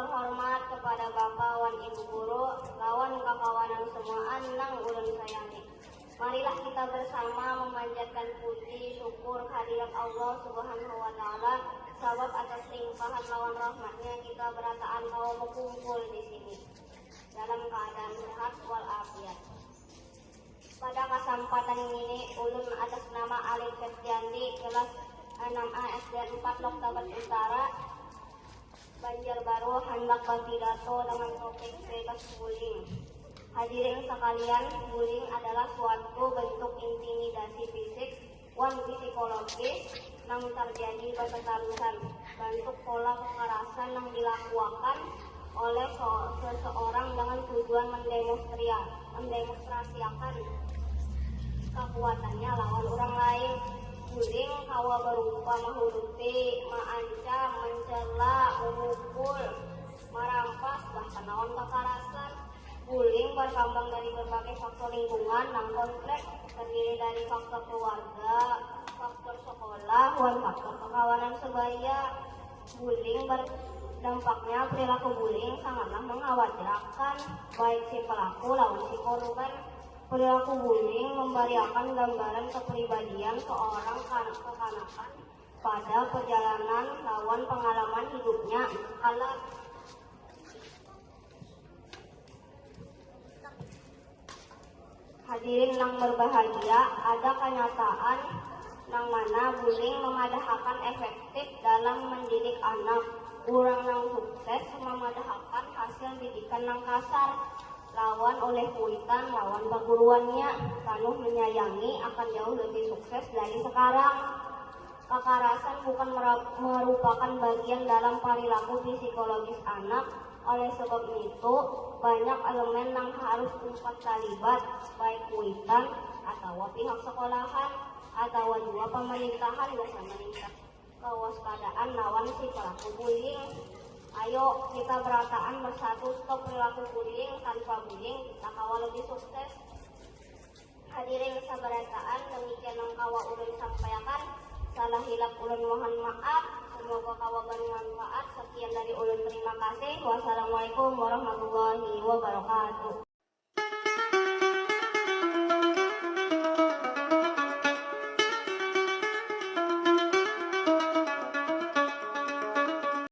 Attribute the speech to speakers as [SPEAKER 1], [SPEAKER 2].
[SPEAKER 1] terhormat kepada Bapak wan Ibu guru lawan kakawanan semuaan nang ulun sayangi. Marilah kita bersama memanjatkan puji syukur kehadirat Allah Subhanahu wa taala sabab atas limpahan lawan rahmatnya kita berataan kaum berkumpul di sini dalam keadaan sehat walafiat. Pada kesempatan ini ulun atas nama Alif Septiandi kelas 6A SD 4 Loktabat Utara Banjarbaru hendak berpidato dengan topik bebas bullying. Hadirin sekalian, bullying adalah suatu bentuk intimidasi fisik wan psikologis yang terjadi berterusan, bentuk pola kekerasan yang dilakukan oleh seseorang dengan tujuan mendemonstrasikan kekuatannya lawan orang lain. Bullying kawa berupa menghurupi, mengancam, mencela, memukul, merampas, bahkan lawan kekerasan. Bullying berkembang dari berbagai faktor lingkungan dan kompleks, terdiri dari faktor keluarga, faktor sekolah, dan faktor perkawanan sebaya. Bullying dampaknya perilaku bullying sangatlah mengkhawatirkan baik si pelaku lawan si korban. Perilaku bullying memberikan gambaran kepribadian seorang kekanakan pada perjalanan lawan pengalaman hidupnya. Hadirin yang berbahagia, ada kenyataan yang mana bullying memadahkan efektif dalam mendidik anak. Orang yang sukses memadahkan hasil didikan yang kasar lawan oleh kuitan lawan perguruannya, penuh menyayangi akan jauh lebih sukses dari sekarang. Kekerasan bukan merupakan bagian dalam perilaku psikologis anak. Oleh sebab itu, banyak elemen yang harus tempat terlibat, baik kuitan atau pihak sekolahan atau juga pemerintahan bisa meningkat kewaspadaan lawan si pelaku bullying. Ayo kita berataan bersatu stop perilaku bullying. Tanpa bullying kita kawa lebih sukses. Hadirin sabarataan, demikian yang kawa ulun sampaikan. Salah hilap ulun mohon maaf. Semoga kawa bermanfaat. Sekian dari ulun, terima kasih. Wassalamualaikum warahmatullahi wabarakatuh.